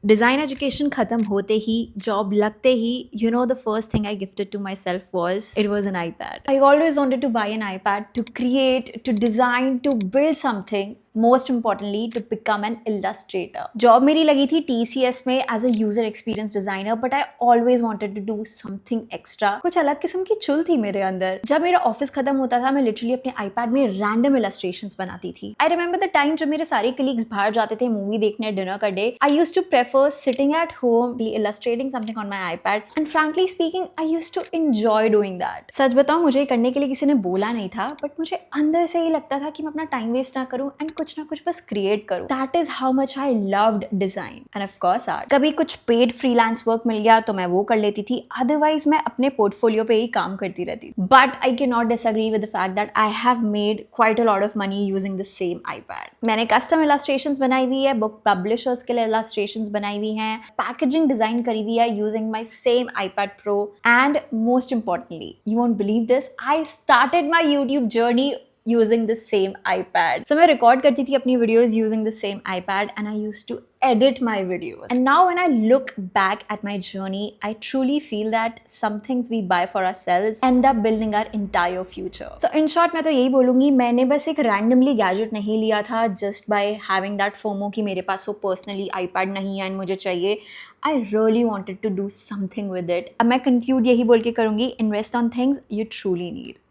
Design education ख़त्म होते ही, जॉब लगते ही, the first thing I gifted to myself was it was an iPad. I always wanted to buy an iPad to create, to design, to build something. Most importantly to become an illustrator. Job मेरी लगी थी TCS में as a user experience designer, but I always wanted to do something extra. कुछ अलग किस्म की चुल थी मेरे अंदर. जब मेरा ऑफिस खत्म होता था, मैं लिटरली अपने आईपैड में रैंडम इलस्ट्रेशंस बनाती थी. आई रिमेंबर द टाइम जब मेरे सारे कलीग्स बाहर जाते थे मूवी देखने, डिनर करने. I used to prefer sitting at home illustrating something on my iPad, and frankly speaking I used to enjoy doing that. सच बताऊं, मुझे करने के लिए किसी ने बोला नहीं था, बट मुझे अंदर से ही लगता था कि मैं अपना टाइम वेस्ट ना करूं एंड कुछ ना कुछ बस क्रिएट करूं. That is how much I loved design end of course art. कभी कुछ पेड फ्रीलांस वर्क मिल गया तो मैं वो कर लेती थी, अदरवाइज मैं अपने पोर्टफोलियो पे ही काम करती रहती. But I can not disagree with the fact that I have made quite a lot of money using the same iPad. मैंने कस्टम इलस्ट्रेशंस बनाई हुई है, बुक पब्लिशर्स के लिए इलस्ट्रेशंस बनाई हुई हैं, पैकेजिंग डिजाइन करी हुई है using my same iPad Pro, and most importantly, you won't believe this, I started my YouTube journey using the same iPad. So मैं record करती थी अपनी videos using the same iPad, and I used to edit my videos. And now when I look back at my journey, I truly feel that some things we buy for ourselves end up building our entire future. So in short, मैं तो यही बोलूँगी, मैंने बस एक randomly gadget नहीं लिया था just by having that FOMO कि मेरे पास वो personally iPad नहीं है and मुझे चाहिए. I really wanted to do something with it. अब मैं conclude यही बोल के करूँगी, invest on things you truly need.